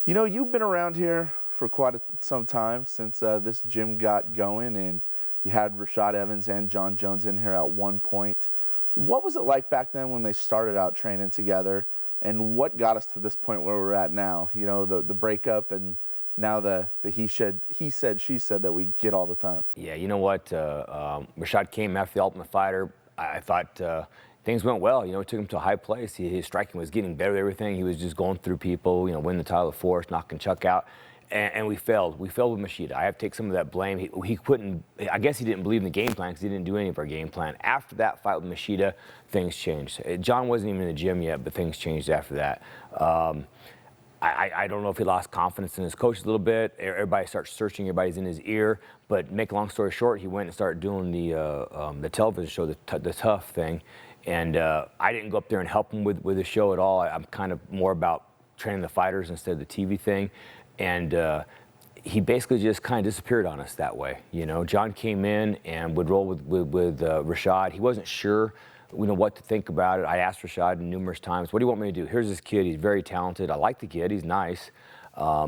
You know, you've been around here for quite some time since this gym got going, and you had Rashad Evans and Jon Jones in here at one point. What was it like back then when they started out training together, and what got us to this point where we're at now? You know, the breakup and now the he said, she said that we get all the time. Yeah, you know what? Rashad came after the Ultimate Fighter. I thought things went well. You know, it took him to a high place. His striking was getting better at everything. He was just going through people, you know, winning the title of force, knocking Chuck out. And we failed. We failed with Machida. I have to take some of that blame. He couldn't, I guess he didn't believe in the game plan because he didn't do any of our game plan. After that fight with Machida, things changed. Jon wasn't even in the gym yet, but things changed after that. I don't know if he lost confidence in his coach a little bit. Everybody starts searching, everybody's in his ear. But make a long story short, he went and started doing the television show, the Tough thing. And I didn't go up there and help him with the show at all. I'm kind of more about training the fighters instead of the TV thing. And he basically just kind of disappeared on us that way. You know, Jon came in and would roll with Rashad. He wasn't sure, you know, what to think about it. I asked Rashad numerous times, what do you want me to do? Here's this kid, he's very talented. I like the kid, he's nice. What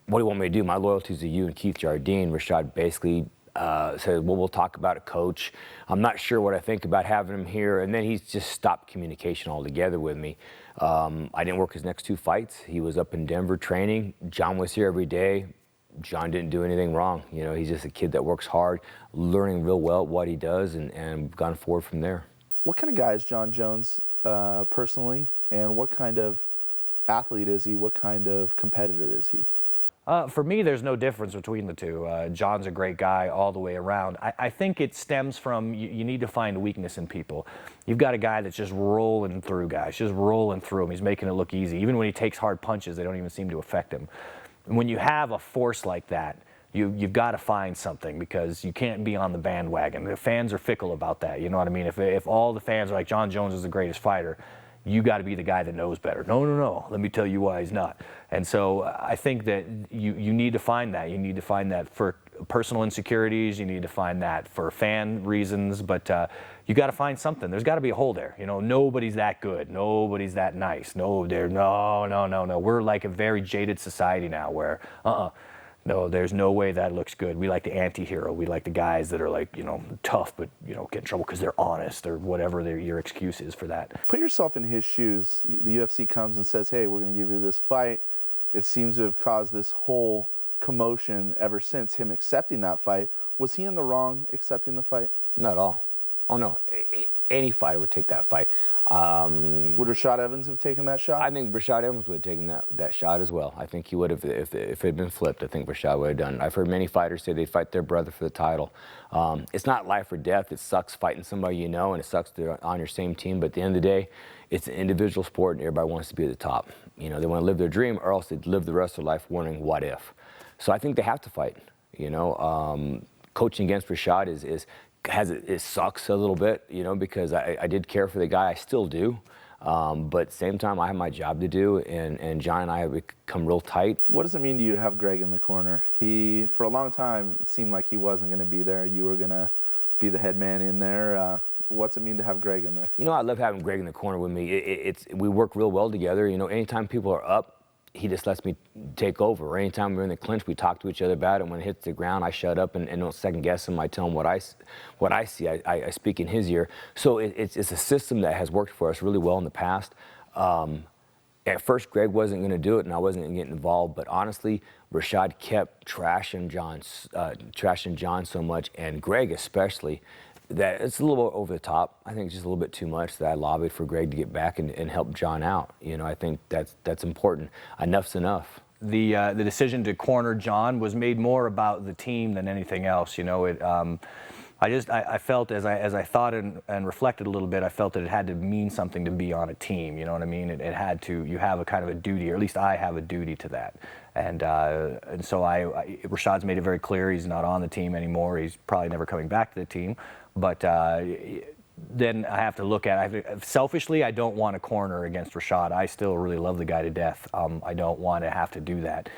do you want me to do? My loyalty's to you and Keith Jardine. Rashad basically said, well, we'll talk about it, coach. I'm not sure what I think about having him here. And then he's just stopped communication altogether with me. I didn't work his next two fights. He was up in Denver training. Jon was here every day. Jon didn't do anything wrong. You know, he's just a kid that works hard, learning real well what he does, and gone forward from there. What kind of guy is Jon Jones personally, and what kind of athlete is he? What kind of competitor is he? For me, there's no difference between the two. Jon's a great guy all the way around. I think it stems from you need to find weakness in people. You've got a guy that's just rolling through guys, just rolling through them. He's making it look easy. Even when he takes hard punches, they don't even seem to affect him. And when you have a force like that, you've got to find something, because you can't be on the bandwagon. The fans are fickle about that. You know what I mean? If all the fans are like, Jon Jones is the greatest fighter, you got to be the guy that knows better. No, let me tell you why he's not. And so I think that you need to find that. You need to find that for personal insecurities. You need to find that for fan reasons. But you got to find something. There's got to be a hole there. You know, nobody's that good. Nobody's that nice. No. We're like a very jaded society now where, no, there's no way that looks good. We like the anti-hero. We like the guys that are like, you know, tough, but, you know, get in trouble because they're honest or whatever your excuse is for that. Put yourself in his shoes. The UFC comes and says, hey, we're going to give you this fight. It seems to have caused this whole commotion ever since him accepting that fight. Was he in the wrong accepting the fight? Not at all. Oh, no. Any fighter would take that fight. Would Rashad Evans have taken that shot? I think Rashad Evans would have taken that shot as well. I think he would have, if it had been flipped, I think Rashad would have done it. I've heard many fighters say they'd fight their brother for the title. It's not life or death. It sucks fighting somebody you know, and it sucks they're on your same team. But at the end of the day, it's an individual sport, and everybody wants to be at the top. You know, they want to live their dream, or else they'd live the rest of their life wondering what if. So I think they have to fight. You know, coaching against Rashad it sucks a little bit, you know, because I did care for the guy. I still do. But at the same time, I have my job to do, and Jon and I have become real tight. What does it mean to you to have Greg in the corner? For a long time, it seemed like he wasn't going to be there. You were going to be the head man in there. What's it mean to have Greg in there? You know, I love having Greg in the corner with me. We work real well together. You know, anytime people are up, he just lets me take over. Or anytime we're in the clinch, we talk to each other about it. When it hits the ground, I shut up and don't second guess him. I tell him what I see. I speak in his ear. So it's a system that has worked for us really well in the past. At first, Greg wasn't going to do it, and I wasn't going to get involved. But honestly, Rashad kept trashing Jon so much, and Greg especially, that it's a little over the top. I think it's just a little bit too much that I lobbied for Greg to get back and help Jon out. You know, I think that's important. Enough's enough. The decision to corner Jon was made more about the team than anything else. You know, I felt as I thought and reflected a little bit, I felt that it had to mean something to be on a team. You know what I mean? It had to. You have a kind of a duty, or at least I have a duty to that. And so Rashad's made it very clear he's not on the team anymore. He's probably never coming back to the team. But then I have to look at selfishly, I don't want a corner against Rashad. I still really love the guy to death. I don't want to have to do that.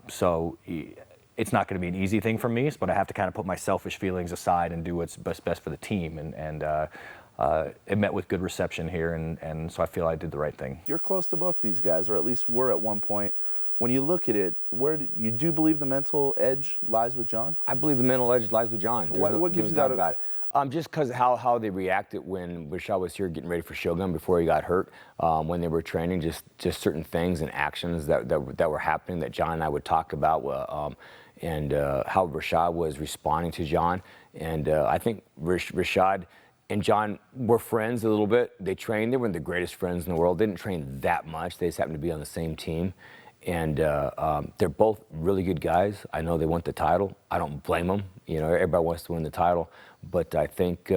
So it's not going to be an easy thing for me, but I have to kind of put my selfish feelings aside and do what's best for the team. And it met with good reception here, and so I feel I did the right thing. You're close to both these guys, or at least were at one point. When you look at it, you do believe the mental edge lies with Jon? I believe the mental edge lies with Jon. What gives you that about it? Just because how they reacted when Rashad was here getting ready for Showdown before he got hurt, when they were training, just certain things and actions that were happening that Jon and I would talk about, and how Rashad was responding to Jon. And I think Rashad and Jon were friends a little bit. They trained. They weren't the greatest friends in the world. They didn't train that much. They just happened to be on the same team. And they're both really good guys. I know they want the title. I don't blame them. You know, everybody wants to win the title. But I think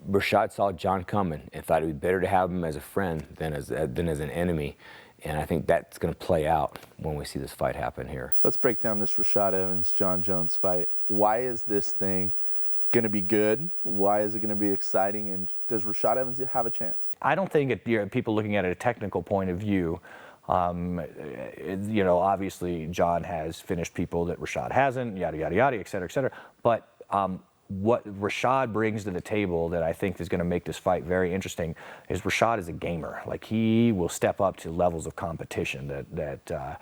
Rashad saw Jon coming and thought it would be better to have him as a friend than as an enemy. And I think that's going to play out when we see this fight happen here. Let's break down this Rashad Evans-Jon Jones fight. Why is this thing going to be good? Why is it going to be exciting? And does Rashad Evans have a chance? I don't think people looking at it at a technical point of view. You know, obviously Jon has finished people that Rashad hasn't, yada, yada, yada, et cetera, et cetera. But what Rashad brings to the table that I think is going to make this fight very interesting is Rashad is a gamer. Like, he will step up to levels of competition that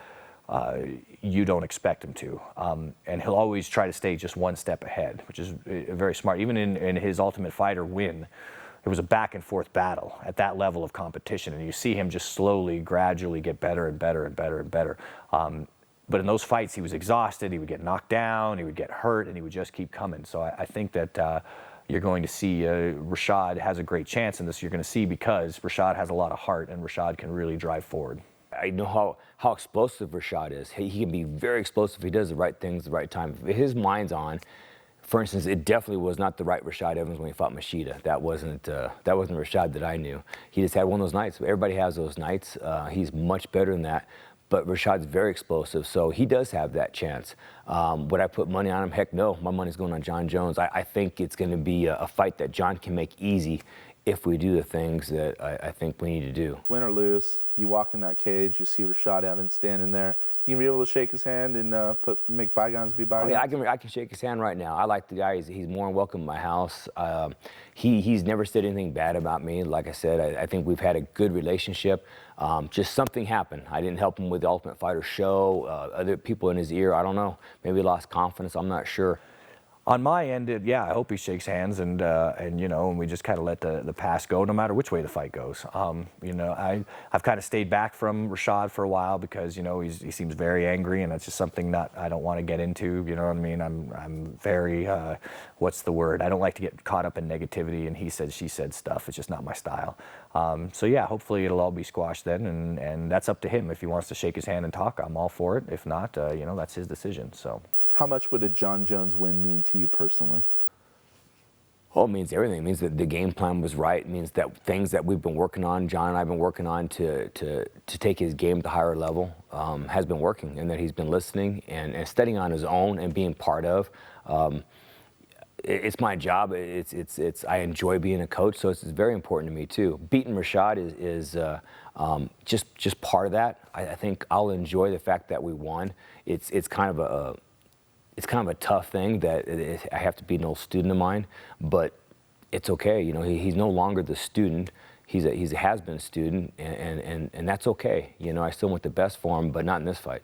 you don't expect him to. And he'll always try to stay just one step ahead, which is very smart. Even in his Ultimate Fighter win, it was a back and forth battle at that level of competition, and you see him just slowly, gradually get better and better and better and better. But in those fights, he was exhausted, he would get knocked down, he would get hurt, and he would just keep coming. So I think that you're going to see Rashad has a great chance in this. You're going to see because Rashad has a lot of heart, and Rashad can really drive forward. I know how explosive Rashad is. He can be very explosive if he does the right things at the right time. If his mind's on. For instance, it definitely was not the right Rashad Evans when he fought Machida. That wasn't Rashad that I knew. He just had one of those nights. Everybody has those nights. He's much better than that. But Rashad's very explosive, so he does have that chance. Would I put money on him? Heck no. My money's going on Jon Jones. I think it's going to be a fight that Jon can make easy if we do the things that I think we need to do. Win or lose, you walk in that cage, you see Rashad Evans standing there. You can be able to shake his hand and make bygones be bygones. Oh, yeah, I can shake his hand right now. I like the guy. He's more than welcome in my house. He's never said anything bad about me. Like I said, I think we've had a good relationship. Just something happened. I didn't help him with the Ultimate Fighter show. Other people in his ear, I don't know. Maybe he lost confidence. I'm not sure. On my end, yeah, I hope he shakes hands and you know, and we just kind of let the past go, no matter which way the fight goes. You know, I've kind of stayed back from Rashad for a while because, you know, he seems very angry, and that's just something that I don't want to get into. You know what I mean? I'm very what's the word? I don't like to get caught up in negativity and he said, she said stuff. It's just not my style. So yeah, hopefully it'll all be squashed then, and that's up to him. If he wants to shake his hand and talk, I'm all for it. If not, you know, that's his decision. So. How much would a Jon Jones win mean to you personally? Well, it means everything. It means that the game plan was right. It means that things that we've been working on, Jon and I have been working on to take his game to a higher level, has been working, and that he's been listening and studying on his own and being part of. It's my job. I enjoy being a coach, so it's very important to me too. Beating Rashad is just part of that. I think I'll enjoy the fact that we won. It's kind of a tough thing that I have to beat an old student of mine, but it's okay. You know, he's no longer the student. He's a has-been student, and that's okay. You know, I still want the best for him, but not in this fight.